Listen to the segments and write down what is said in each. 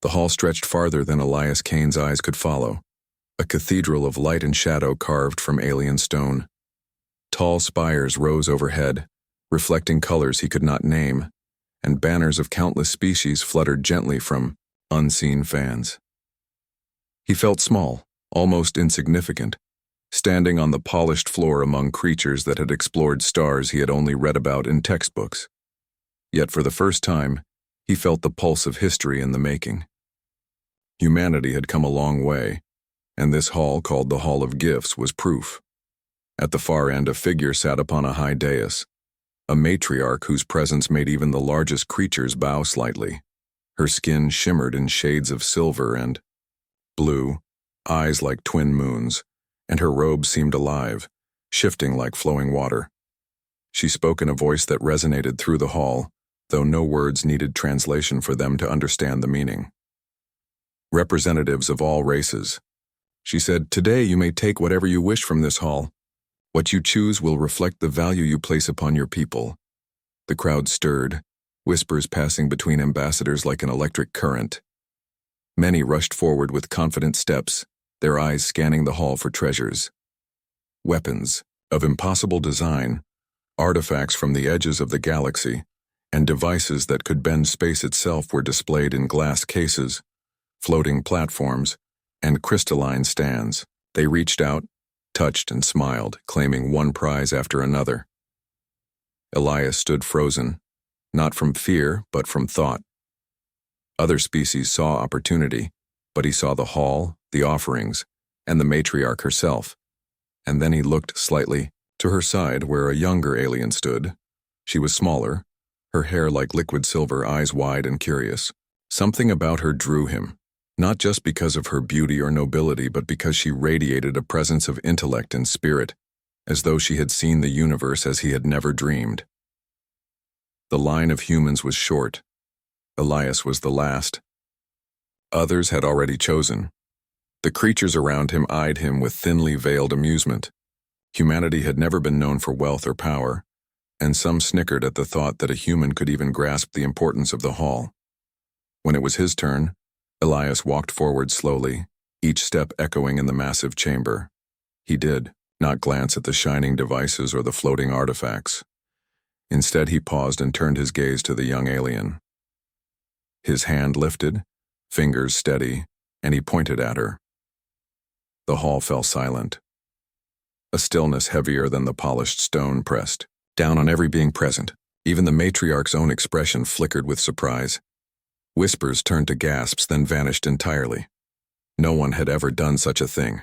The hall stretched farther than Elias Kane's eyes could follow, a cathedral of light and shadow carved from alien stone. Tall spires rose overhead, reflecting colors he could not name, and banners of countless species fluttered gently from unseen fans. He felt small, almost insignificant, standing on the polished floor among creatures that had explored stars he had only read about in textbooks. Yet for the first time, he felt the pulse of history in the making. Humanity had come a long way, and this hall, called the Hall of Gifts, was proof. At the far end, a figure sat upon a high dais, a matriarch whose presence made even the largest creatures bow slightly. Her skin shimmered in shades of silver and blue, eyes like twin moons, and her robe seemed alive, shifting like flowing water. She spoke in a voice that resonated through the hall, though no words needed translation for them to understand the meaning. Representatives of all races. She said, "Today you may take whatever you wish from this hall. What you choose will reflect the value you place upon your people." The crowd stirred, whispers passing between ambassadors like an electric current. Many rushed forward with confident steps, their eyes scanning the hall for treasures. Weapons, of impossible design, artifacts from the edges of the galaxy, and devices that could bend space itself were displayed in glass cases, floating platforms, and crystalline stands. They reached out, touched and smiled, claiming one prize after another. Elias stood frozen, not from fear, but from thought. Other species saw opportunity, but he saw the hall, the offerings, and the matriarch herself. And then he looked slightly to her side where a younger alien stood. She was smaller, her hair like liquid silver, eyes wide and curious. Something about her drew him, not just because of her beauty or nobility, but because she radiated a presence of intellect and spirit, as though she had seen the universe as he had never dreamed. The line of humans was short. Elias was the last. Others had already chosen. The creatures around him eyed him with thinly veiled amusement. Humanity had never been known for wealth or power, and some snickered at the thought that a human could even grasp the importance of the hall. When it was his turn, Elias walked forward slowly, each step echoing in the massive chamber. He did not glance at the shining devices or the floating artifacts. Instead, he paused and turned his gaze to the young alien. His hand lifted, fingers steady, and he pointed at her. The hall fell silent. A stillness heavier than the polished stone pressed down on every being present. Even the matriarch's own expression flickered with surprise. Whispers turned to gasps, then vanished entirely. No one had ever done such a thing.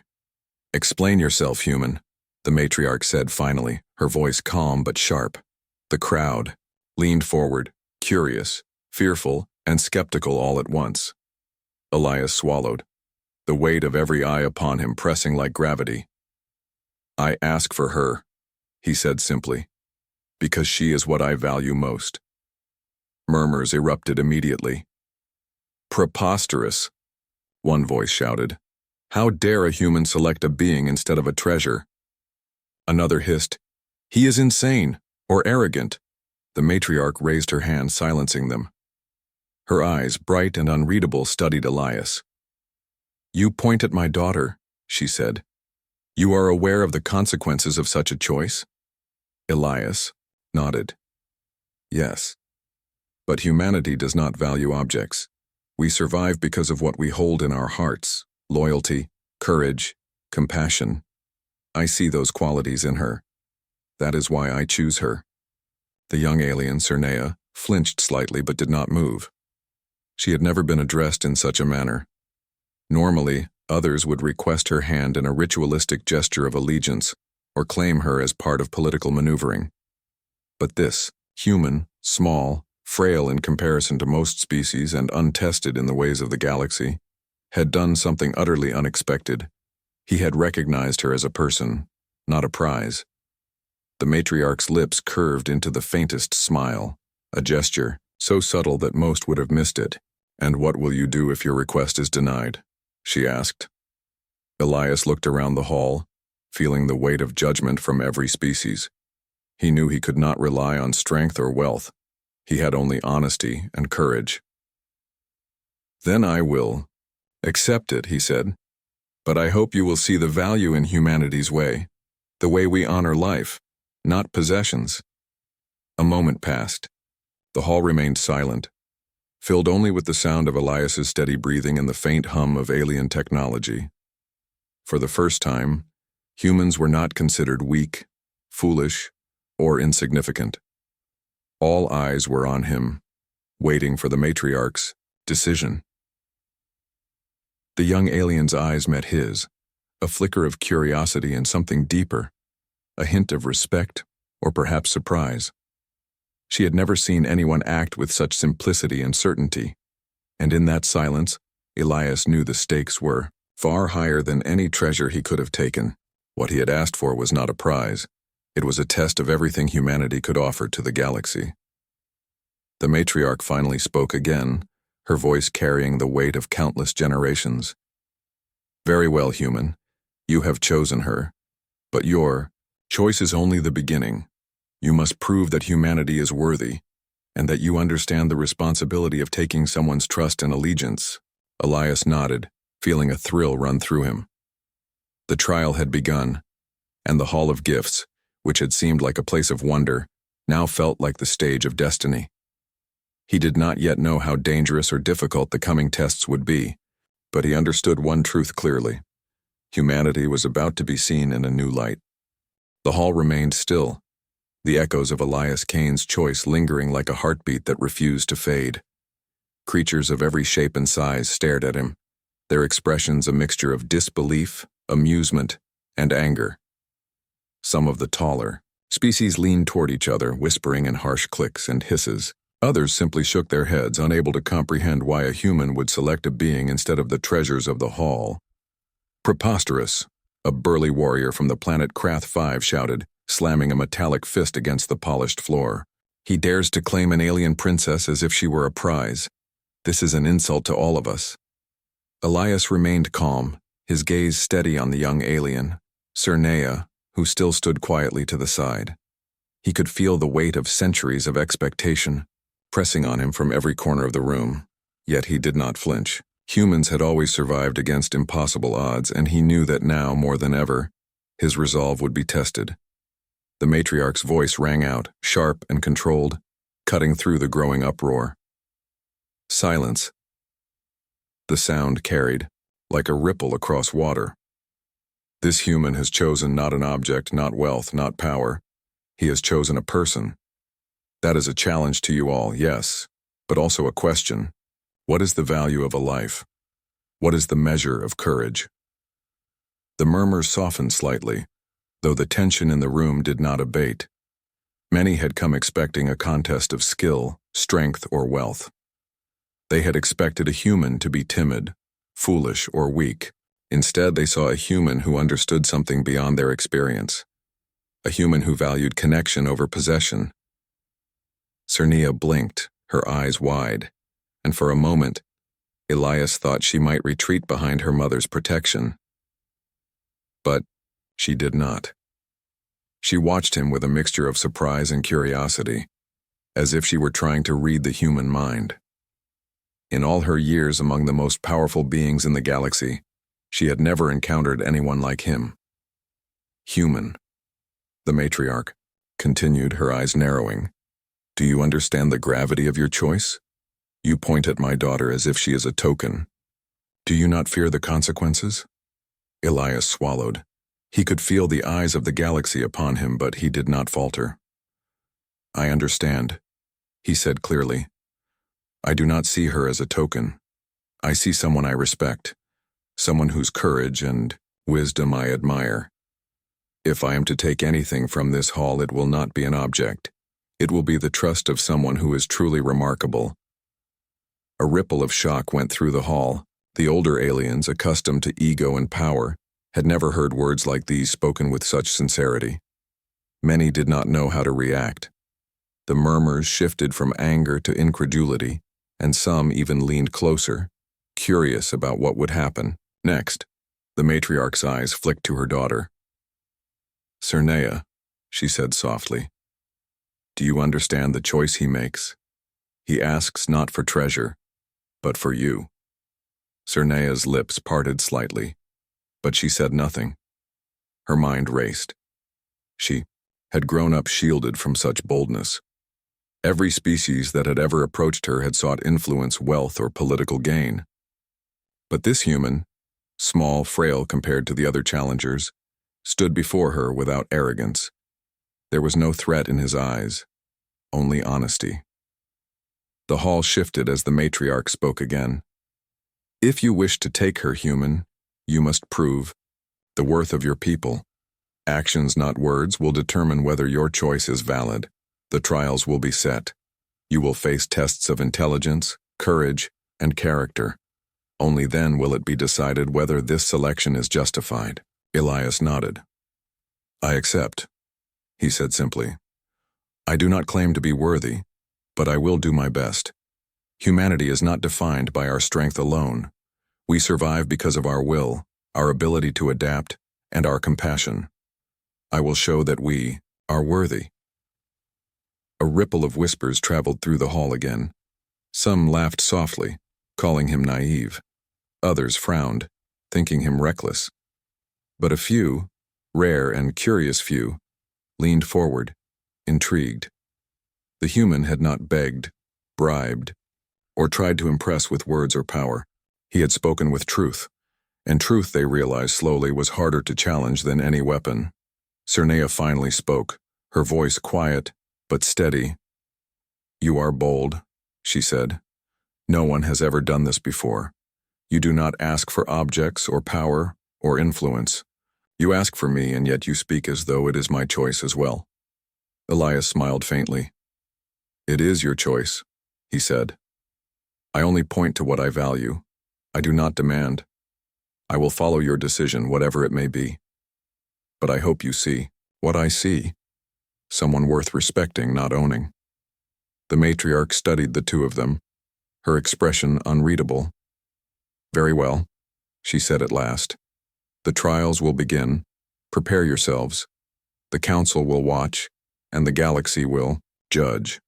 "Explain yourself, human," the matriarch said finally, her voice calm but sharp. The crowd leaned forward, curious, fearful, and skeptical all at once. Elias swallowed, the weight of every eye upon him pressing like gravity. "I ask for her," he said simply, "because she is what I value most." Murmurs erupted immediately. "Preposterous," one voice shouted. "How dare a human select a being instead of a treasure?" Another hissed, "He is insane, or arrogant." The matriarch raised her hand, silencing them. Her eyes, bright and unreadable, studied Elias. "You point at my daughter," she said. "You are aware of the consequences of such a choice?" Elias nodded. "Yes. But humanity does not value objects. We survive because of what we hold in our hearts: loyalty, courage, compassion. I see those qualities in her. That is why I choose her." The young alien, Cernea, flinched slightly but did not move. She had never been addressed in such a manner. Normally, others would request her hand in a ritualistic gesture of allegiance or claim her as part of political maneuvering. But this, human, small, frail in comparison to most species and untested in the ways of the galaxy, had done something utterly unexpected. He had recognized her as a person, not a prize. The matriarch's lips curved into the faintest smile, a gesture so subtle that most would have missed it. "And what will you do if your request is denied?" she asked. Elias looked around the hall, feeling the weight of judgment from every species. He knew he could not rely on strength or wealth. He had only honesty and courage. Then I will accept it, he said. But I hope you will see the value in humanity's way, the way we honor life, not possessions. A moment passed. The hall remained silent, filled only with the sound of Elias's steady breathing and the faint hum of alien technology. For the first time, humans were not considered weak, foolish, or insignificant. All eyes were on him, waiting for the matriarch's decision. The young alien's eyes met his, a flicker of curiosity and something deeper, a hint of respect or perhaps surprise. She had never seen anyone act with such simplicity and certainty, and in that silence, Elias knew the stakes were far higher than any treasure he could have taken. What he had asked for was not a prize. It was a test of everything humanity could offer to the galaxy. The matriarch finally spoke again, her voice carrying the weight of countless generations. Very well, human. You have chosen her. But your choice is only the beginning. You must prove that humanity is worthy, and that you understand the responsibility of taking someone's trust and allegiance. Elias nodded, feeling a thrill run through him. The trial had begun, and the Hall of Gifts, which had seemed like a place of wonder, now felt like the stage of destiny. He did not yet know how dangerous or difficult the coming tests would be, but he understood one truth clearly. Humanity was about to be seen in a new light. The hall remained still, the echoes of Elias Kane's choice lingering like a heartbeat that refused to fade. Creatures of every shape and size stared at him, their expressions a mixture of disbelief, amusement, and anger. Some of the taller species leaned toward each other, whispering in harsh clicks and hisses. Others simply shook their heads, unable to comprehend why a human would select a being instead of the treasures of the hall. Preposterous, a burly warrior from the planet Krath 5 shouted, slamming a metallic fist against the polished floor. He dares to claim an alien princess as if she were a prize. This is an insult to all of us. Elias remained calm, his gaze steady on the young alien, Cernea, who still stood quietly to the side. He could feel the weight of centuries of expectation pressing on him from every corner of the room, yet he did not flinch. Humans had always survived against impossible odds, and he knew that now, more than ever, his resolve would be tested. The matriarch's voice rang out, sharp and controlled, cutting through the growing uproar. Silence. The sound carried, like a ripple across water. This human has chosen not an object, not wealth, not power. He has chosen a person. That is a challenge to you all, yes, but also a question. What is the value of a life? What is the measure of courage? The murmurs softened slightly, though the tension in the room did not abate. Many had come expecting a contest of skill, strength, or wealth. They had expected a human to be timid, foolish, or weak. Instead, they saw a human who understood something beyond their experience. A human who valued connection over possession. Cernea blinked, her eyes wide, and for a moment, Elias thought she might retreat behind her mother's protection. But she did not. She watched him with a mixture of surprise and curiosity, as if she were trying to read the human mind. In all her years among the most powerful beings in the galaxy, she had never encountered anyone like him. Human. The matriarch continued, her eyes narrowing. Do you understand the gravity of your choice? You point at my daughter as if she is a token. Do you not fear the consequences? Elias swallowed. He could feel the eyes of the galaxy upon him, but he did not falter. I understand, he said clearly. I do not see her as a token. I see someone I respect, someone whose courage and wisdom I admire. If I am to take anything from this hall, it will not be an object. It will be the trust of someone who is truly remarkable. A ripple of shock went through the hall. The older aliens, accustomed to ego and power, had never heard words like these spoken with such sincerity. Many did not know how to react. The murmurs shifted from anger to incredulity, and some even leaned closer, curious about what would happen next. The matriarch's eyes flicked to her daughter. Cernea, she said softly, do you understand the choice he makes? He asks not for treasure, but for you. Cernea's lips parted slightly, but she said nothing. Her mind raced. She had grown up shielded from such boldness. Every species that had ever approached her had sought influence, wealth, or political gain. But this human, small, frail compared to the other challengers, stood before her without arrogance. There was no threat in his eyes, only honesty. The hall shifted as the matriarch spoke again. If you wish to take her, human, you must prove the worth of your people. Actions, not words, will determine whether your choice is valid. The trials will be set. You will face tests of intelligence, courage, and character. Only then will it be decided whether this selection is justified. Elias nodded. I accept, he said simply. I do not claim to be worthy, but I will do my best. Humanity is not defined by our strength alone. We survive because of our will, our ability to adapt, and our compassion. I will show that we are worthy. A ripple of whispers traveled through the hall again. Some laughed softly, calling him naive. Others frowned, thinking him reckless. But a few, rare and curious few, leaned forward, intrigued. The human had not begged, bribed, or tried to impress with words or power. He had spoken with truth, and truth, they realized slowly, was harder to challenge than any weapon. Cernea finally spoke, her voice quiet but steady. You are bold, she said. No one has ever done this before. You do not ask for objects or power or influence. You ask for me, and yet you speak as though it is my choice as well. Elias smiled faintly. It is your choice, he said. I only point to what I value. I do not demand. I will follow your decision, whatever it may be. But I hope you see what I see. Someone worth respecting, not owning. The matriarch studied the two of them, her expression unreadable. Very well, she said at last. The trials will begin. Prepare yourselves. The council will watch, and the galaxy will judge.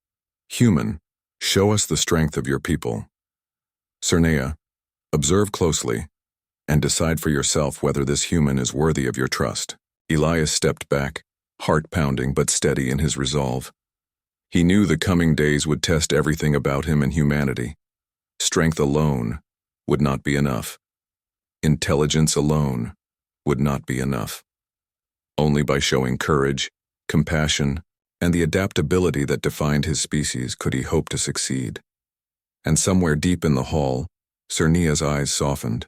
Human, show us the strength of your people. Cernea, observe closely, and decide for yourself whether this human is worthy of your trust. Elias stepped back, heart pounding but steady in his resolve. He knew the coming days would test everything about him and humanity. Strength alone would not be enough. Intelligence alone would not be enough. Only by showing courage, compassion, and the adaptability that defined his species could he hope to succeed. And somewhere deep in the hall, Cernea's eyes softened,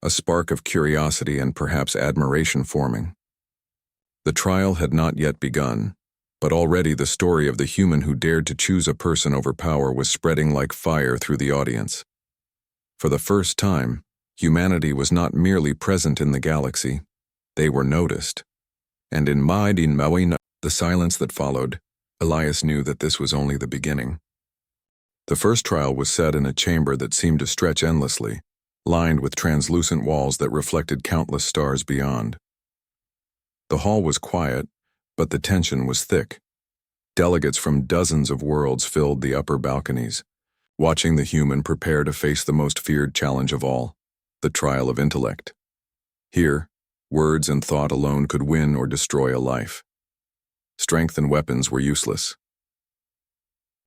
a spark of curiosity and perhaps admiration forming. The trial had not yet begun, but already the story of the human who dared to choose a person over power was spreading like fire through the audience. For the first time, humanity was not merely present in the galaxy, they were noticed. And in Ma'idin Mawina, the silence that followed, Elias knew that this was only the beginning. The first trial was set in a chamber that seemed to stretch endlessly, lined with translucent walls that reflected countless stars beyond. The hall was quiet, but the tension was thick. Delegates from dozens of worlds filled the upper balconies, watching the human prepare to face the most feared challenge of all, the trial of intellect. Here, words and thought alone could win or destroy a life. Strength and weapons were useless.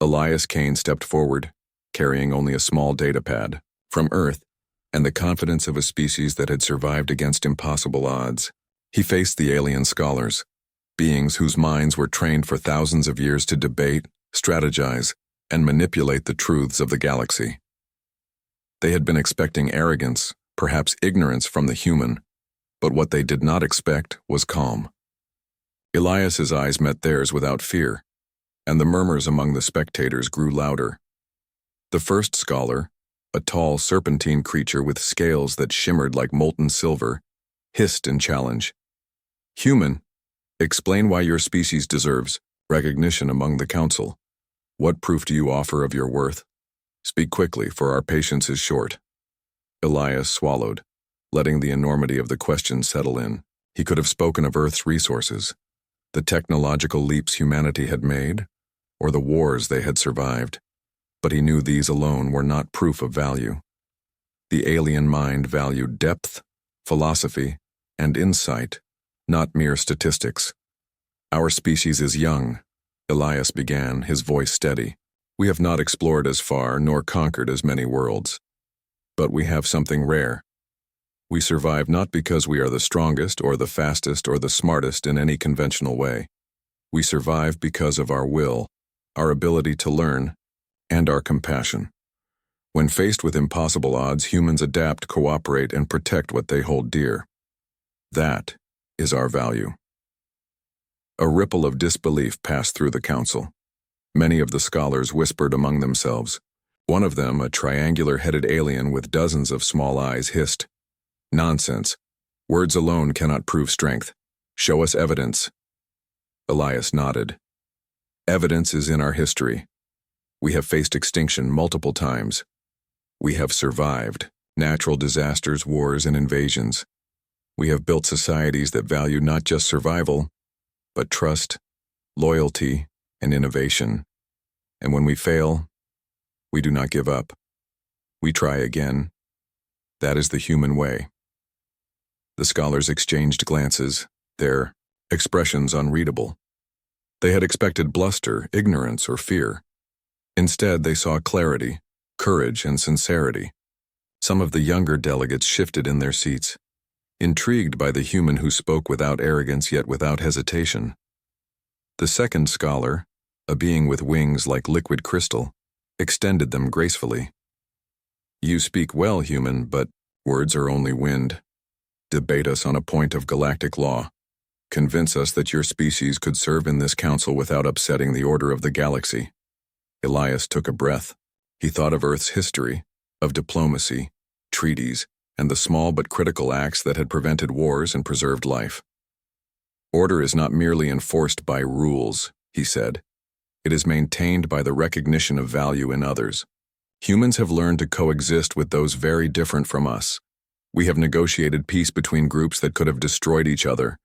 Elias Kane stepped forward, carrying only a small datapad from Earth and the confidence of a species that had survived against impossible odds. He faced the alien scholars, beings whose minds were trained for thousands of years to debate, strategize, and manipulate the truths of the galaxy. They had been expecting arrogance, perhaps ignorance from the human, but what they did not expect was calm. Elias's eyes met theirs without fear, and the murmurs among the spectators grew louder. The first scholar, a tall serpentine creature with scales that shimmered like molten silver, hissed in challenge. Human, explain why your species deserves recognition among the council. What proof do you offer of your worth? Speak quickly, for our patience is short. Elias swallowed, letting the enormity of the question settle in. He could have spoken of Earth's resources, the technological leaps humanity had made, or the wars they had survived, but he knew these alone were not proof of value. The alien mind valued depth, philosophy, and insight, not mere statistics. Our species is young, Elias began, his voice steady. We have not explored as far nor conquered as many worlds. But we have something rare. We survive not because we are the strongest or the fastest or the smartest in any conventional way. We survive because of our will, our ability to learn, and our compassion. When faced with impossible odds, humans adapt, cooperate, and protect what they hold dear. That is our value. A ripple of disbelief passed through the council. Many of the scholars whispered among themselves. One of them, a triangular-headed alien with dozens of small eyes, hissed, "Nonsense. Words alone cannot prove strength. Show us evidence." Elias nodded. "Evidence is in our history. We have faced extinction multiple times. We have survived natural disasters, wars, and invasions. We have built societies that value not just survival, but trust, loyalty, and innovation. And when we fail, we do not give up. We try again. That is the human way." The scholars exchanged glances, their expressions unreadable. They had expected bluster, ignorance, or fear. Instead, they saw clarity, courage, and sincerity. Some of the younger delegates shifted in their seats, intrigued by the human who spoke without arrogance yet without hesitation. The second scholar, a being with wings like liquid crystal, extended them gracefully. "You speak well, human, but words are only wind. Debate us on a point of galactic law. Convince us that your species could serve in this council without upsetting the order of the galaxy." Elias took a breath. He thought of Earth's history, of diplomacy, treaties, and the small but critical acts that had prevented wars and preserved life. "Order is not merely enforced by rules," he said. "It is maintained by the recognition of value in others. Humans have learned to coexist with those very different from us. We have negotiated peace between groups that could have destroyed each other.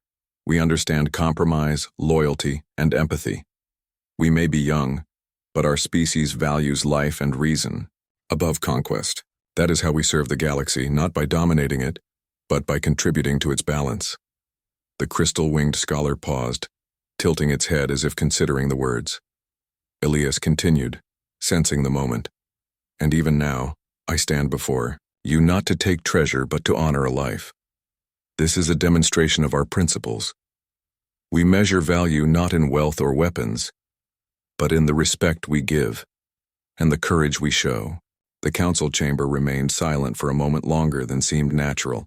We understand compromise, loyalty, and empathy. We may be young, but our species values life and reason above conquest. That is how we serve the galaxy, not by dominating it, but by contributing to its balance." The crystal-winged scholar paused, tilting its head as if considering the words. Elias continued, sensing the moment. "And even now, I stand before you not to take treasure but to honor a life. This is a demonstration of our principles. We measure value not in wealth or weapons, but in the respect we give and the courage we show." The council chamber remained silent for a moment longer than seemed natural.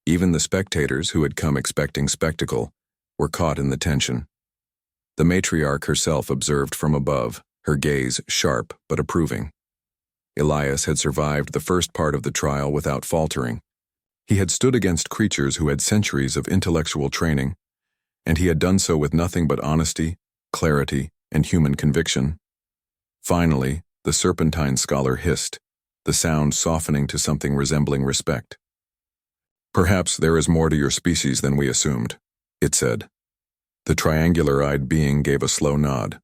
Even the spectators, who had come expecting spectacle, were caught in the tension. The matriarch herself observed from above, her gaze sharp but approving. Elias had survived the first part of the trial without faltering. He had stood against creatures who had centuries of intellectual training, and he had done so with nothing but honesty, clarity, and human conviction. Finally, the serpentine scholar hissed, the sound softening to something resembling respect. "Perhaps there is more to your species than we assumed," it said. The triangular-eyed being gave a slow nod.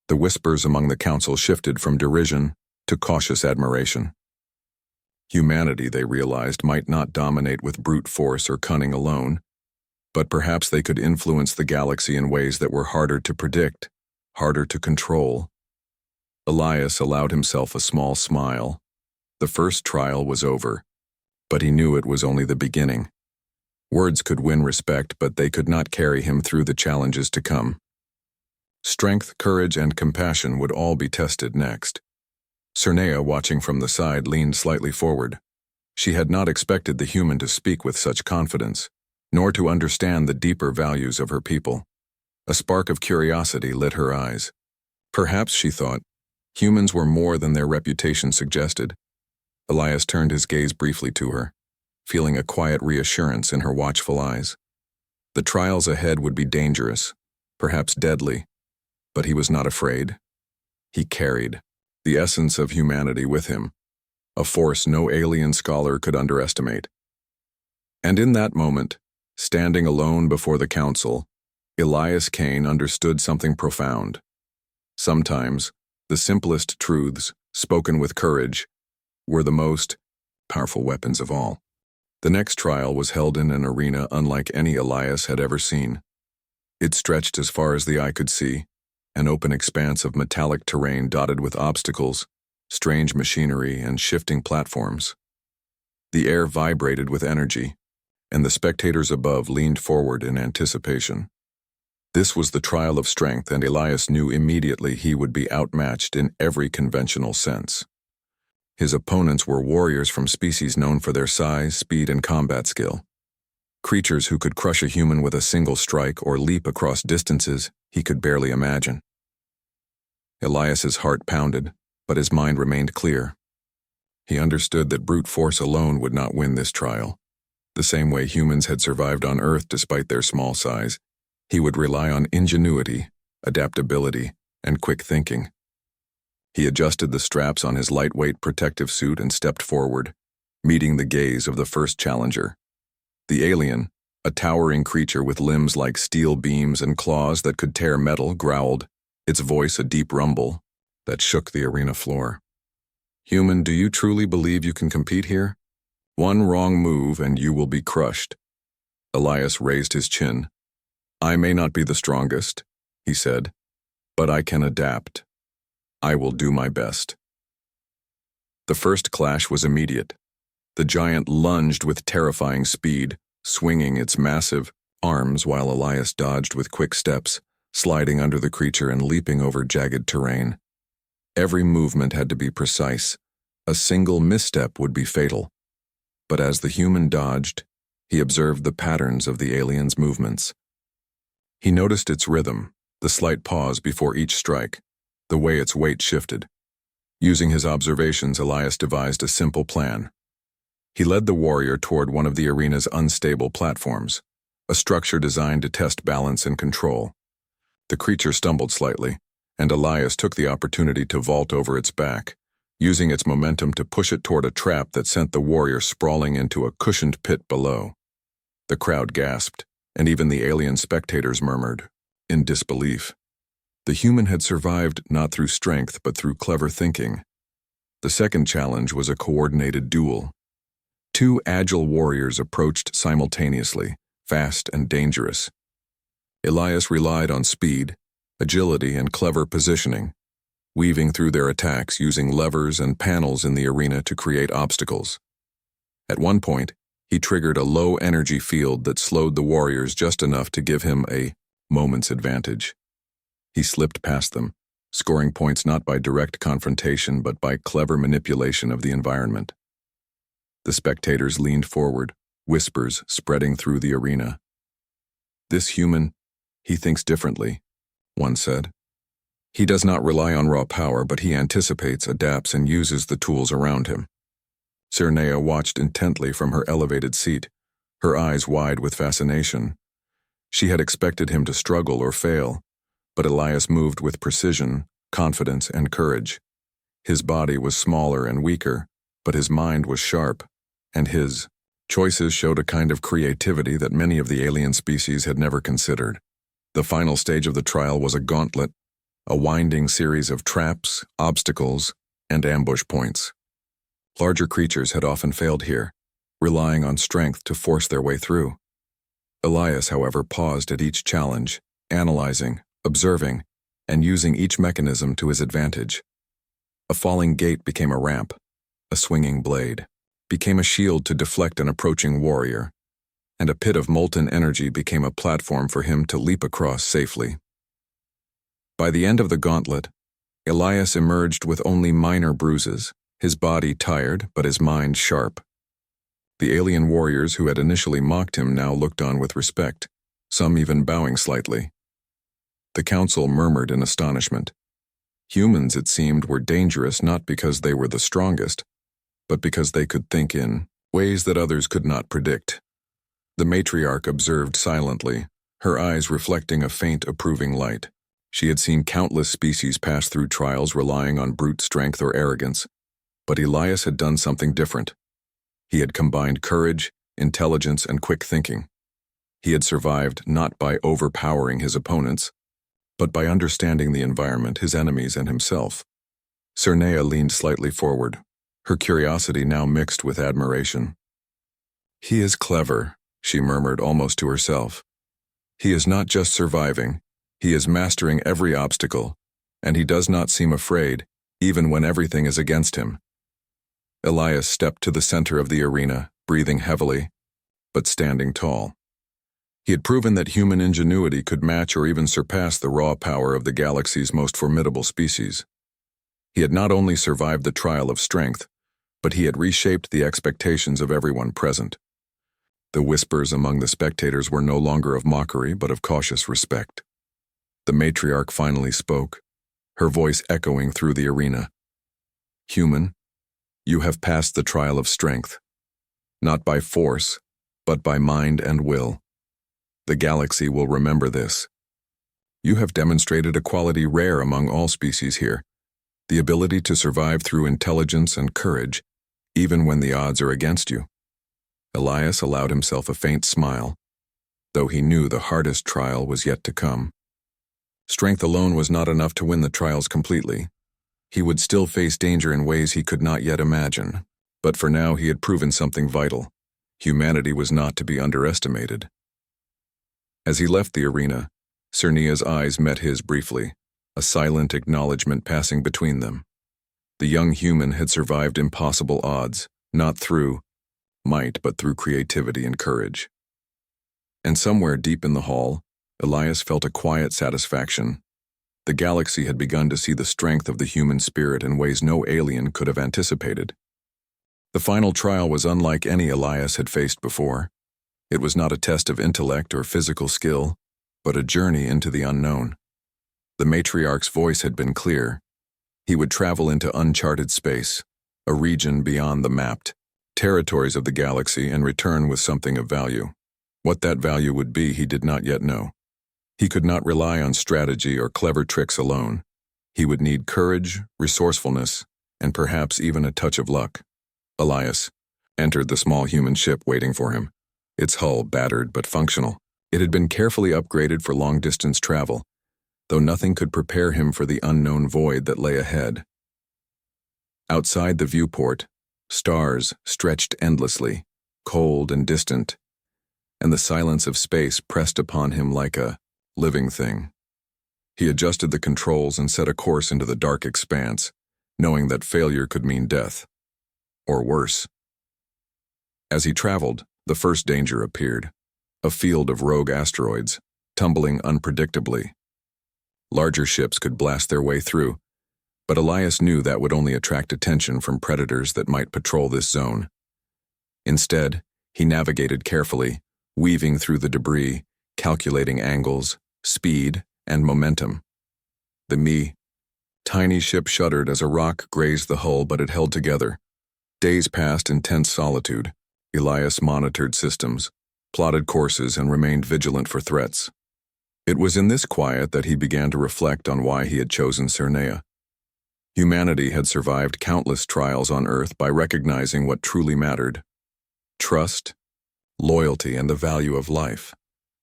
The whispers among the council shifted from derision to cautious admiration. Humanity, they realized, might not dominate with brute force or cunning alone, but perhaps they could influence the galaxy in ways that were harder to predict, harder to control. Elias allowed himself a small smile. The first trial was over, but he knew it was only the beginning. Words could win respect, but they could not carry him through the challenges to come. Strength, courage, and compassion would all be tested next. Cernea, watching from the side, leaned slightly forward. She had not expected the human to speak with such confidence, nor to understand the deeper values of her people. A spark of curiosity lit her eyes. Perhaps, she thought, humans were more than their reputation suggested. Elias turned his gaze briefly to her, feeling a quiet reassurance in her watchful eyes. The trials ahead would be dangerous, perhaps deadly, but he was not afraid. He carried the essence of humanity with him, a force no alien scholar could underestimate. And in that moment, standing alone before the council, Elias Kane understood something profound. Sometimes, the simplest truths, spoken with courage, were the most powerful weapons of all. The next trial was held in an arena unlike any Elias had ever seen. It stretched as far as the eye could see, an open expanse of metallic terrain dotted with obstacles, strange machinery, and shifting platforms. The air vibrated with energy, and the spectators above leaned forward in anticipation. This was the trial of strength, and Elias knew immediately he would be outmatched in every conventional sense. His opponents were warriors from species known for their size, speed, and combat skill. Creatures who could crush a human with a single strike or leap across distances he could barely imagine. Elias's heart pounded, but his mind remained clear. He understood that brute force alone would not win this trial. The same way humans had survived on Earth despite their small size, he would rely on ingenuity, adaptability, and quick thinking. He adjusted the straps on his lightweight protective suit and stepped forward, meeting the gaze of the first challenger. The alien, a towering creature with limbs like steel beams and claws that could tear metal, growled, its voice a deep rumble that shook the arena floor. "Human, do you truly believe you can compete here? One wrong move and you will be crushed." Elias raised his chin. "I may not be the strongest," he said, "but I can adapt. I will do my best." The first clash was immediate. The giant lunged with terrifying speed, swinging its massive arms while Elias dodged with quick steps, sliding under the creature and leaping over jagged terrain. Every movement had to be precise. A single misstep would be fatal. But as the human dodged, he observed the patterns of the alien's movements. He noticed its rhythm, the slight pause before each strike, the way its weight shifted. Using his observations, Elias devised a simple plan. He led the warrior toward one of the arena's unstable platforms, a structure designed to test balance and control. The creature stumbled slightly, and Elias took the opportunity to vault over its back, using its momentum to push it toward a trap that sent the warrior sprawling into a cushioned pit below. The crowd gasped, and even the alien spectators murmured, in disbelief. The human had survived not through strength but through clever thinking. The second challenge was a coordinated duel. Two agile warriors approached simultaneously, fast and dangerous. Elias relied on speed, agility, and clever positioning, weaving through their attacks using levers and panels in the arena to create obstacles. At one point, he triggered a low-energy field that slowed the warriors just enough to give him a moment's advantage. He slipped past them, scoring points not by direct confrontation but by clever manipulation of the environment. The spectators leaned forward, whispers spreading through the arena. "This human, he thinks differently," one said. "He does not rely on raw power, but he anticipates, adapts, and uses the tools around him." Cernea watched intently from her elevated seat, her eyes wide with fascination. She had expected him to struggle or fail, but Elias moved with precision, confidence, and courage. His body was smaller and weaker, but his mind was sharp, and his choices showed a kind of creativity that many of the alien species had never considered. The final stage of the trial was a gauntlet, a winding series of traps, obstacles, and ambush points. Larger creatures had often failed here, relying on strength to force their way through. Elias, however, paused at each challenge, analyzing, observing, and using each mechanism to his advantage. A falling gate became a ramp, a swinging blade became a shield to deflect an approaching warrior, and a pit of molten energy became a platform for him to leap across safely. By the end of the gauntlet, Elias emerged with only minor bruises, his body tired but his mind sharp. The alien warriors who had initially mocked him now looked on with respect, some even bowing slightly. The council murmured in astonishment. Humans, it seemed, were dangerous not because they were the strongest, but because they could think in ways that others could not predict. The matriarch observed silently, her eyes reflecting a faint approving light. She had seen countless species pass through trials relying on brute strength or arrogance, but Elias had done something different. He had combined courage, intelligence, and quick thinking. He had survived not by overpowering his opponents, but by understanding the environment, his enemies, and himself. Cernea leaned slightly forward, her curiosity now mixed with admiration. "He is clever," she murmured almost to herself. "He is not just surviving, he is mastering every obstacle, and he does not seem afraid, even when everything is against him." Elias stepped to the center of the arena, breathing heavily, but standing tall. He had proven that human ingenuity could match or even surpass the raw power of the galaxy's most formidable species. He had not only survived the trial of strength, but he had reshaped the expectations of everyone present. The whispers among the spectators were no longer of mockery, but of cautious respect. The matriarch finally spoke, her voice echoing through the arena. "Human, you have passed the trial of strength, not by force, but by mind and will. The galaxy will remember this. You have demonstrated a quality rare among all species here, the ability to survive through intelligence and courage, even when the odds are against you." Elias allowed himself a faint smile, though he knew the hardest trial was yet to come. Strength alone was not enough to win the trials completely. He would still face danger in ways he could not yet imagine, but for now he had proven something vital. Humanity was not to be underestimated. As he left the arena, Cernea's eyes met his briefly, a silent acknowledgement passing between them. The young human had survived impossible odds, not through might, but through creativity and courage. And somewhere deep in the hall, Elias felt a quiet satisfaction. The galaxy had begun to see the strength of the human spirit in ways no alien could have anticipated. The final trial was unlike any Elias had faced before. It was not a test of intellect or physical skill, but a journey into the unknown. The matriarch's voice had been clear. He would travel into uncharted space, a region beyond the mapped territories of the galaxy, and return with something of value. What that value would be, he did not yet know. He could not rely on strategy or clever tricks alone. He would need courage, resourcefulness, and perhaps even a touch of luck. Elias entered the small human ship waiting for him, its hull battered but functional. It had been carefully upgraded for long-distance travel, though nothing could prepare him for the unknown void that lay ahead. Outside the viewport, stars stretched endlessly, cold and distant, and the silence of space pressed upon him like a living thing. He adjusted the controls and set a course into the dark expanse, knowing that failure could mean death, or worse. As he traveled, the first danger appeared, a field of rogue asteroids, tumbling unpredictably. Larger ships could blast their way through, but Elias knew that would only attract attention from predators that might patrol this zone. Instead, he navigated carefully, weaving through the debris, calculating angles, speed, and momentum. The tiny ship shuddered as a rock grazed the hull, but it held together. Days passed in tense solitude. Elias monitored systems, plotted courses, and remained vigilant for threats. It was in this quiet that he began to reflect on why he had chosen Cernea. Humanity had survived countless trials on Earth by recognizing what truly mattered: trust, loyalty, and the value of life.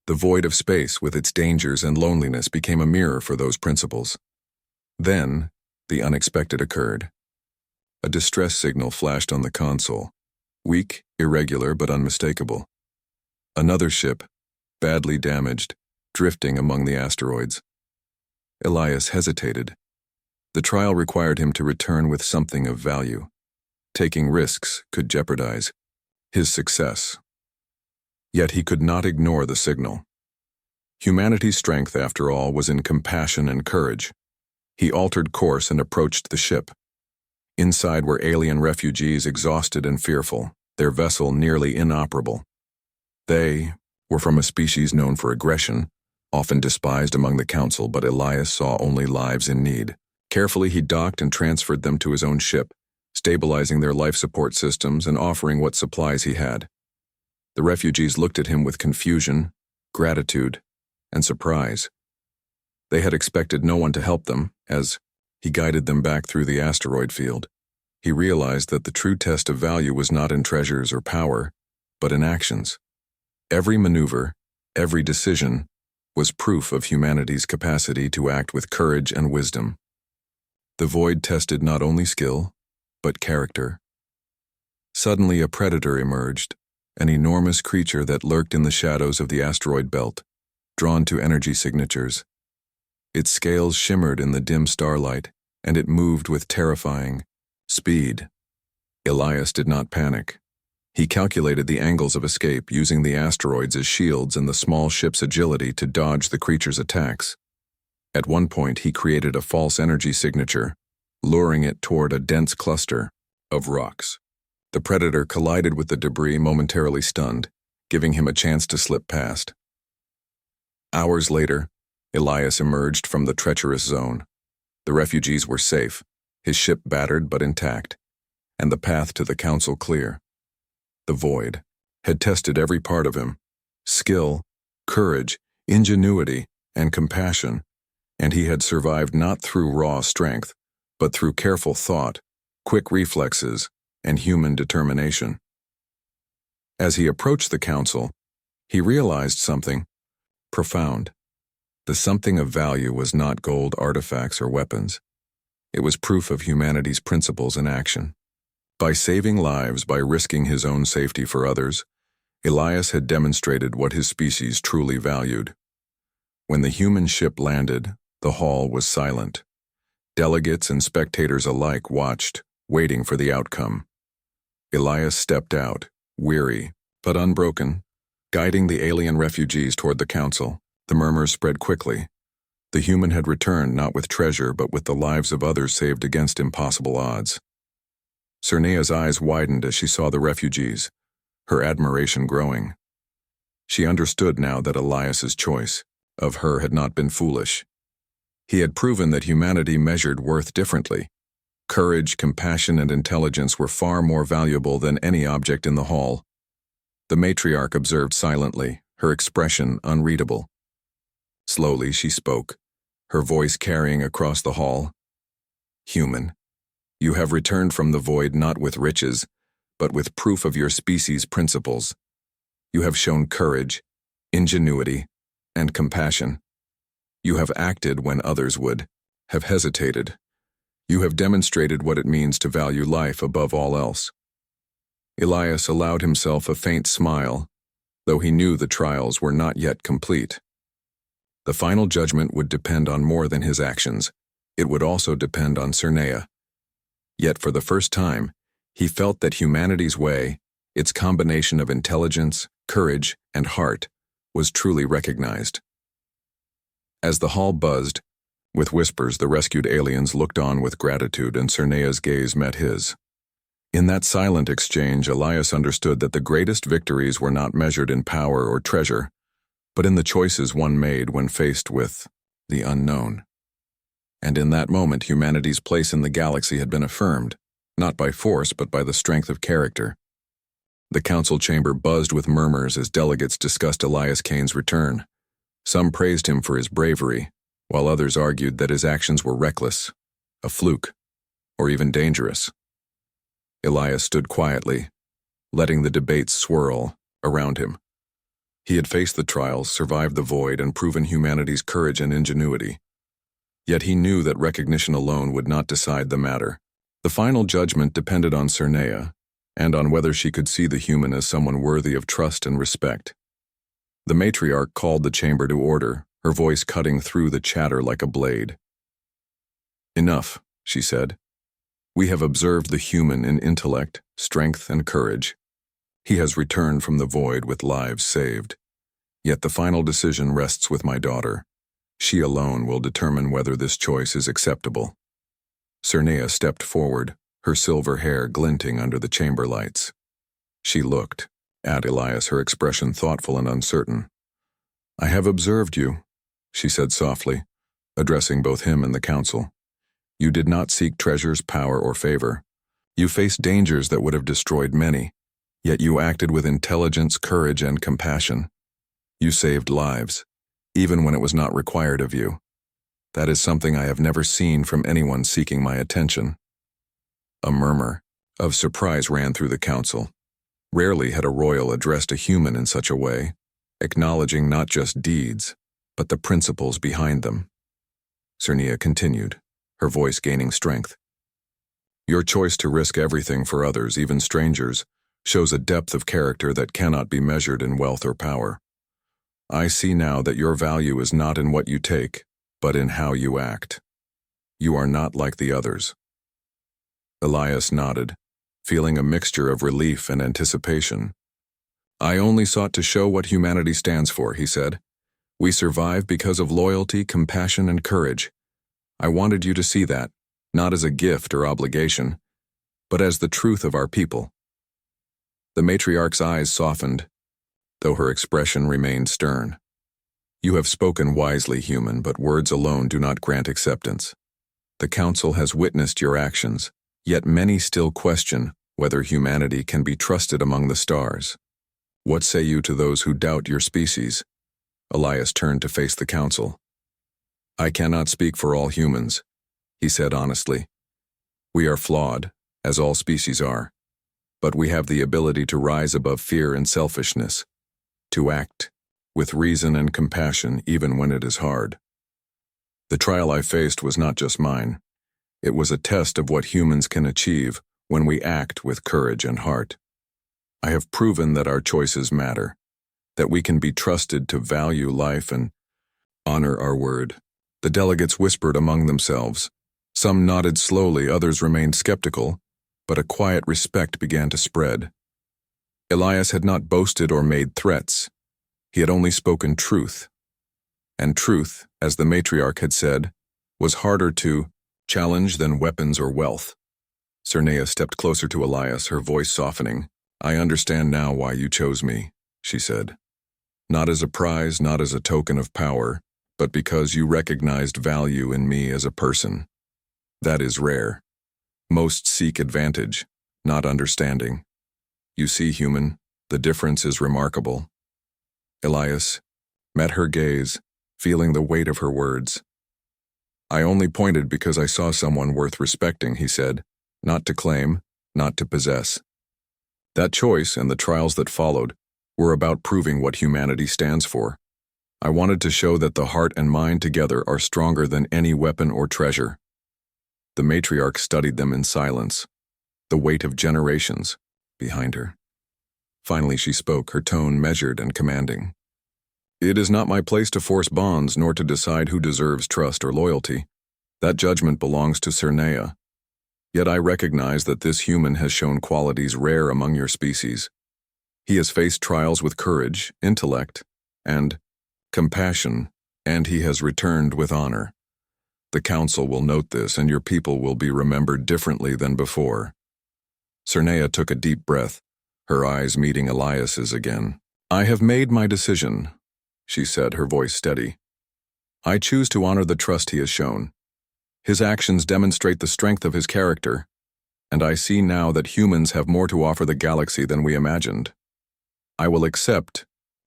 The void of space, with its dangers and loneliness, became a mirror for those principles. Then, the unexpected occurred. A distress signal flashed on the console, weak, irregular, but unmistakable. Another ship, badly damaged, drifting among the asteroids. Elias hesitated. The trial required him to return with something of value. Taking risks could jeopardize his success. Yet he could not ignore the signal. Humanity's strength, after all, was in compassion and courage. He altered course and approached the ship. Inside were alien refugees, exhausted and fearful, their vessel nearly inoperable. They were from a species known for aggression, often despised among the council, but Elias saw only lives in need. Carefully, he docked and transferred them to his own ship, stabilizing their life support systems and offering what supplies he had. The refugees looked at him with confusion, gratitude, and surprise. They had expected no one to help them. As he guided them back through the asteroid field, he realized that the true test of value was not in treasures or power, but in actions. Every maneuver, every decision, was proof of humanity's capacity to act with courage and wisdom. The void tested not only skill, but character, Suddenly a predator emerged, an enormous creature that lurked in the shadows of the asteroid belt, drawn to energy signatures. Its scales shimmered in the dim starlight, and it moved with terrifying speed. Elias did not panic. He calculated the angles of escape, using the asteroids as shields and the small ship's agility to dodge the creature's attacks. At one point, he created a false energy signature, luring it toward a dense cluster of rocks. The predator collided with the debris, momentarily stunned, giving him a chance to slip past. Hours later, Elias emerged from the treacherous zone. The refugees were safe, his ship battered but intact, and the path to the council clear. The void had tested every part of him: skill, courage, ingenuity, and compassion, and he had survived not through raw strength, but through careful thought, quick reflexes, and human determination. As he approached the council, he realized something profound. The something of value was not gold, artifacts, or weapons. It was proof of humanity's principles in action. By saving lives, by risking his own safety for others, Elias had demonstrated what his species truly valued. When the human ship landed, the hall was silent. Delegates and spectators alike watched, waiting for the outcome. Elias stepped out, weary but unbroken, guiding the alien refugees toward the council. The murmurs spread quickly. The human had returned not with treasure but with the lives of others saved against impossible odds. Cernea's eyes widened as she saw the refugees, her admiration growing. She understood now that Elias's choice of her had not been foolish. He had proven that humanity measured worth differently. Courage, compassion, and intelligence were far more valuable than any object in the hall. The matriarch observed silently, her expression unreadable. Slowly she spoke, her voice carrying across the hall. "Human, you have returned from the void not with riches, but with proof of your species' principles. You have shown courage, ingenuity, and compassion. You have acted when others would have hesitated. You have demonstrated what it means to value life above all else." Elias allowed himself a faint smile, though he knew the trials were not yet complete. The final judgment would depend on more than his actions. It would also depend on Cernea. Yet for the first time, he felt that humanity's way, its combination of intelligence, courage, and heart, was truly recognized. As the hall buzzed, with whispers the rescued aliens looked on with gratitude, and Cernea's gaze met his. In that silent exchange, Elias understood that the greatest victories were not measured in power or treasure, but in the choices one made when faced with the unknown. And in that moment, humanity's place in the galaxy had been affirmed, not by force but by the strength of character. The council chamber buzzed with murmurs as delegates discussed Elias Kane's return. Some praised him for his bravery, while others argued that his actions were reckless, a fluke, or even dangerous. Elias stood quietly, letting the debates swirl around him. He had faced the trials, survived the void, and proven humanity's courage and ingenuity. Yet he knew that recognition alone would not decide the matter. The final judgment depended on Cernea, and on whether she could see the human as someone worthy of trust and respect. The matriarch called the chamber to order, her voice cutting through the chatter like a blade. "Enough," she said. "We have observed the human in intellect, strength, and courage. He has returned from the void with lives saved. Yet the final decision rests with my daughter. She alone will determine whether this choice is acceptable." Cernea stepped forward, her silver hair glinting under the chamber lights. She looked at Elias, her expression thoughtful and uncertain. "I have observed you," she said softly, addressing both him and the council. "You did not seek treasures, power, or favor. You faced dangers that would have destroyed many, yet you acted with intelligence, courage, and compassion. You saved lives, even when it was not required of you. That is something I have never seen from anyone seeking my attention." A murmur of surprise ran through the council. Rarely had a royal addressed a human in such a way, acknowledging not just deeds, but the principles behind them. Cernea continued, her voice gaining strength. Your choice to risk everything for others, even strangers, shows a depth of character that cannot be measured in wealth or power. I see now that your value is not in what you take, but in how you act. You are not like the others. Elias nodded, feeling a mixture of relief and anticipation. I only sought to show what humanity stands for, he said. We survive because of loyalty, compassion, and courage. I wanted you to see that, not as a gift or obligation, but as the truth of our people. The matriarch's eyes softened, though her expression remained stern. You have spoken wisely, human, but words alone do not grant acceptance. The council has witnessed your actions, yet many still question whether humanity can be trusted among the stars. What say you to those who doubt your species? Elias turned to face the council. I cannot speak for all humans, he said honestly. We are flawed, as all species are, but we have the ability to rise above fear and selfishness, to act with reason and compassion even when it is hard. The trial I faced was not just mine. It was a test of what humans can achieve when we act with courage and heart. I have proven that our choices matter, that we can be trusted to value life and honor our word. The delegates whispered among themselves. Some nodded slowly, others remained skeptical, but a quiet respect began to spread. Elias had not boasted or made threats. He had only spoken truth. And truth, as the matriarch had said, was harder to challenge than weapons or wealth. Cernea stepped closer to Elias, her voice softening. I understand now why you chose me, she said. Not as a prize, not as a token of power, but because you recognized value in me as a person. That is rare. Most seek advantage, not understanding. You see, human, the difference is remarkable. Elias met her gaze, feeling the weight of her words. I only pointed because I saw someone worth respecting, he said, not to claim, not to possess. That choice and the trials that followed were about proving what humanity stands for. I wanted to show that the heart and mind together are stronger than any weapon or treasure. The matriarch studied them in silence, the weight of generations behind her. Finally she spoke, her tone measured and commanding. It is not my place to force bonds nor to decide who deserves trust or loyalty. That judgment belongs to Cernea. Yet I recognize that this human has shown qualities rare among your species. He has faced trials with courage, intellect, and compassion, and he has returned with honor. The council will note this, and your people will be remembered differently than before. Cernea took a deep breath, her eyes meeting Elias's again. I have made my decision, she said, her voice steady. I choose to honor the trust he has shown. His actions demonstrate the strength of his character, and I see now that humans have more to offer the galaxy than we imagined. I will accept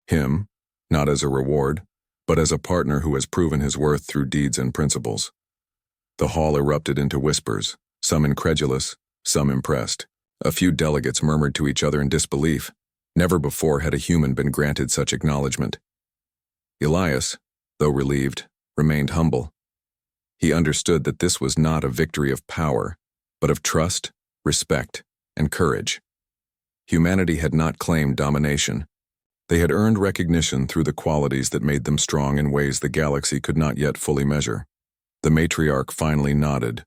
him, not as a reward, but as a partner who has proven his worth through deeds and principles. The hall erupted into whispers, some incredulous, some impressed. A few delegates murmured to each other in disbelief. Never before had a human been granted such acknowledgement. Elias, though relieved, remained humble. He understood that this was not a victory of power, but of trust, respect, and courage. Humanity had not claimed domination. They had earned recognition through the qualities that made them strong in ways the galaxy could not yet fully measure. The matriarch finally nodded,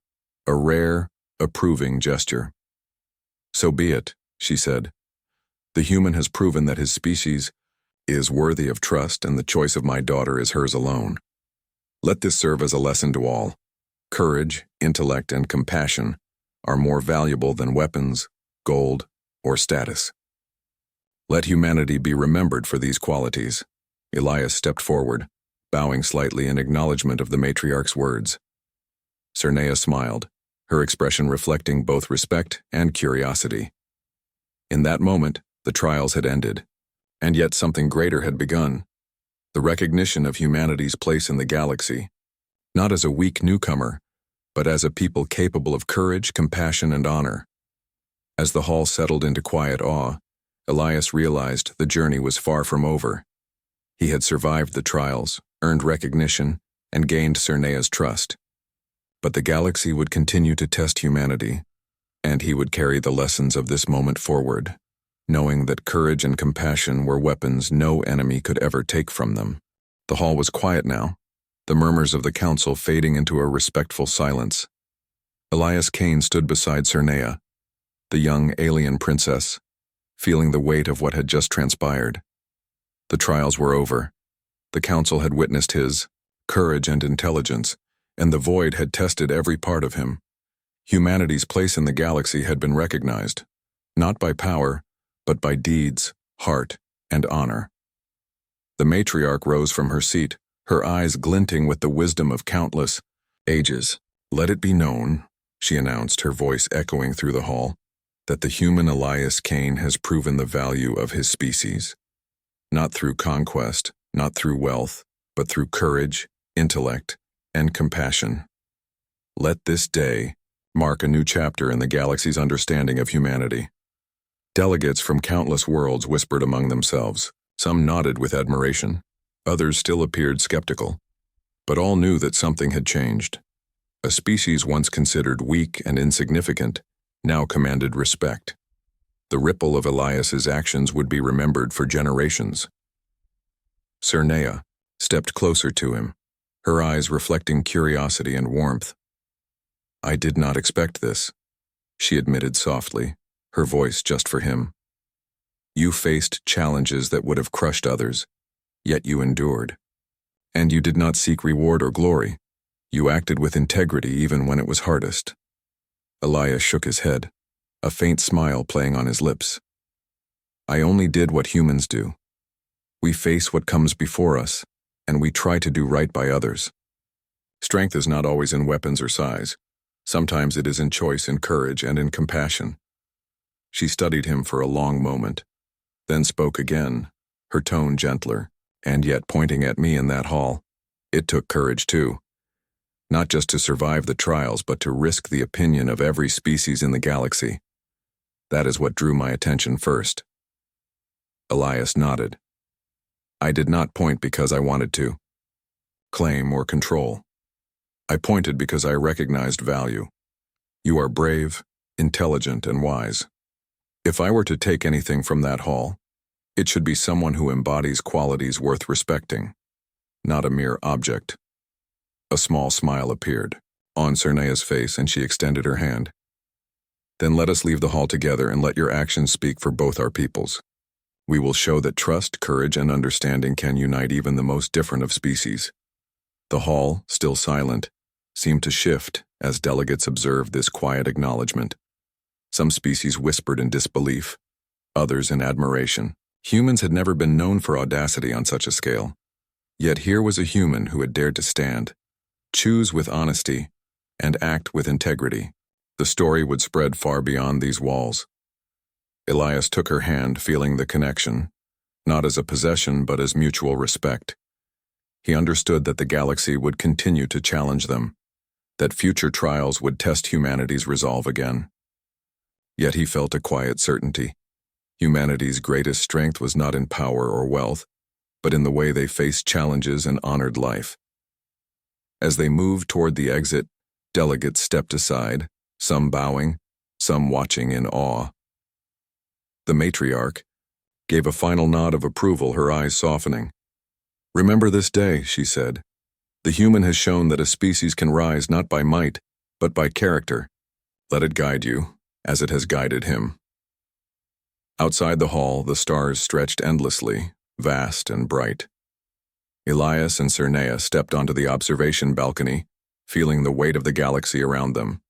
a rare, approving gesture. So be it, she said. The human has proven that his species is worthy of trust, and the choice of my daughter is hers alone. Let this serve as a lesson to all. Courage, intellect, and compassion are more valuable than weapons, gold, or status. Let humanity be remembered for these qualities. Elias stepped forward, bowing slightly in acknowledgement of the matriarch's words. Cernea smiled, her expression reflecting both respect and curiosity. In that moment, the trials had ended, and yet something greater had begun. The recognition of humanity's place in the galaxy, not as a weak newcomer, but as a people capable of courage, compassion, and honor. As the hall settled into quiet awe, Elias realized the journey was far from over. He had survived the trials, earned recognition, and gained Cernea's trust. But the galaxy would continue to test humanity, And he would carry the lessons of this moment forward, knowing that courage and compassion were weapons no enemy could ever take from them. The hall was quiet now, the murmurs of the council fading into a respectful silence. Elias Kane stood beside Cernea, the young alien princess, feeling the weight of what had just transpired. The trials were over. The council had witnessed his courage and intelligence, and the void had tested every part of him. Humanity's place in the galaxy had been recognized, not by power, but by deeds, heart, and honor. The matriarch rose from her seat, her eyes glinting with the wisdom of countless ages. "Let it be known," she announced, her voice echoing through the hall, "that the human Elias Kane has proven the value of his species. Not through conquest, not through wealth, but through courage, intellect, and compassion. Let this day mark a new chapter in the galaxy's understanding of humanity." Delegates from countless worlds whispered among themselves. Some nodded with admiration. Others still appeared skeptical. But all knew that something had changed. A species once considered weak and insignificant now commanded respect. The ripple of Elias's actions would be remembered for generations. Cernea stepped closer to him, her eyes reflecting curiosity and warmth. "I did not expect this," she admitted softly, her voice just for him. "You faced challenges that would have crushed others, yet you endured. And you did not seek reward or glory. You acted with integrity even when it was hardest." Elias shook his head, a faint smile playing on his lips. "I only did what humans do. We face what comes before us, and we try to do right by others. Strength is not always in weapons or size. Sometimes it is in choice, in courage, and in compassion." She studied him for a long moment, then spoke again, her tone gentler, "And yet pointing at me in that hall, it took courage too. Not just to survive the trials, but to risk the opinion of every species in the galaxy. That is what drew my attention first." Elias nodded. "I did not point because I wanted to claim or control. I pointed because I recognized value. You are brave, intelligent, and wise. If I were to take anything from that hall, it should be someone who embodies qualities worth respecting, not a mere object." A small smile appeared on Cernea's face, and she extended her hand. "Then let us leave the hall together and let your actions speak for both our peoples. We will show that trust, courage, and understanding can unite even the most different of species." The hall, still silent, seemed to shift as delegates observed this quiet acknowledgement. Some species whispered in disbelief, others in admiration. Humans had never been known for audacity on such a scale. Yet here was a human who had dared to stand, choose with honesty, and act with integrity. The story would spread far beyond these walls. Elias took her hand, feeling the connection, not as a possession but as mutual respect. He understood that the galaxy would continue to challenge them, that future trials would test humanity's resolve again. Yet he felt a quiet certainty. Humanity's greatest strength was not in power or wealth, but in the way they faced challenges and honored life. As they moved toward the exit, delegates stepped aside, some bowing, some watching in awe. The matriarch gave a final nod of approval, her eyes softening. "Remember this day," she said. "The human has shown that a species can rise not by might, but by character. Let it guide you, as it has guided him." Outside the hall, the stars stretched endlessly, vast and bright. Elias and Cernea stepped onto the observation balcony, feeling the weight of the galaxy around them.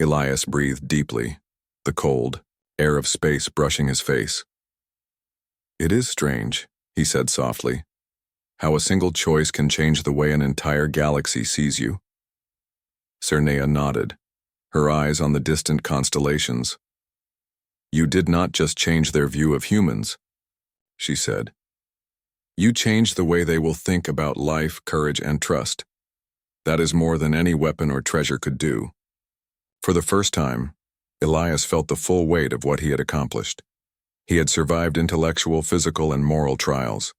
Elias breathed deeply, the cold air of space brushing his face. "It is strange," he said softly, "how a single choice can change the way an entire galaxy sees you." Cernea nodded, her eyes on the distant constellations. "You did not just change their view of humans," she said. "You changed the way they will think about life, courage, and trust. That is more than any weapon or treasure could do." For the first time, Elias felt the full weight of what he had accomplished. He had survived intellectual, physical, and moral trials.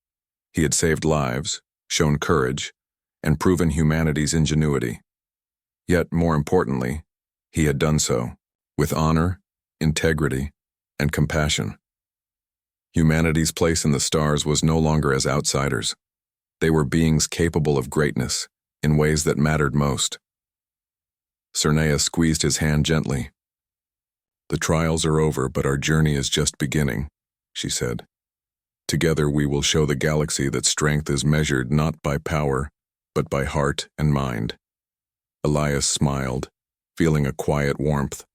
He had saved lives, shown courage, and proven humanity's ingenuity. Yet, more importantly, he had done so with honor, integrity, and compassion. Humanity's place in the stars was no longer as outsiders. They were beings capable of greatness in ways that mattered most. Cernea squeezed his hand gently. "The trials are over, but our journey is just beginning," she said. "Together we will show the galaxy that strength is measured not by power, but by heart and mind." Elias smiled, feeling a quiet warmth.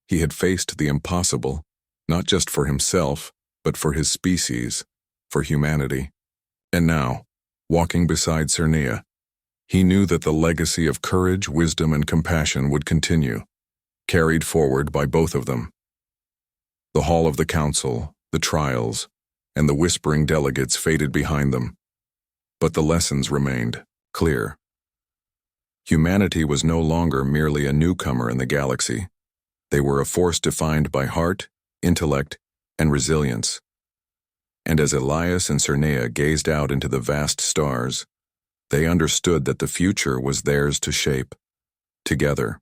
He had faced the impossible, not just for himself, but for his species, for humanity. And now, walking beside Cernea, he knew that the legacy of courage, wisdom, and compassion would continue, carried forward by both of them. The hall of the council, the trials, and the whispering delegates faded behind them. But the lessons remained clear. Humanity was no longer merely a newcomer in the galaxy. They were a force defined by heart, intellect, and resilience. And as Elias and Cernea gazed out into the vast stars, they understood that the future was theirs to shape, together.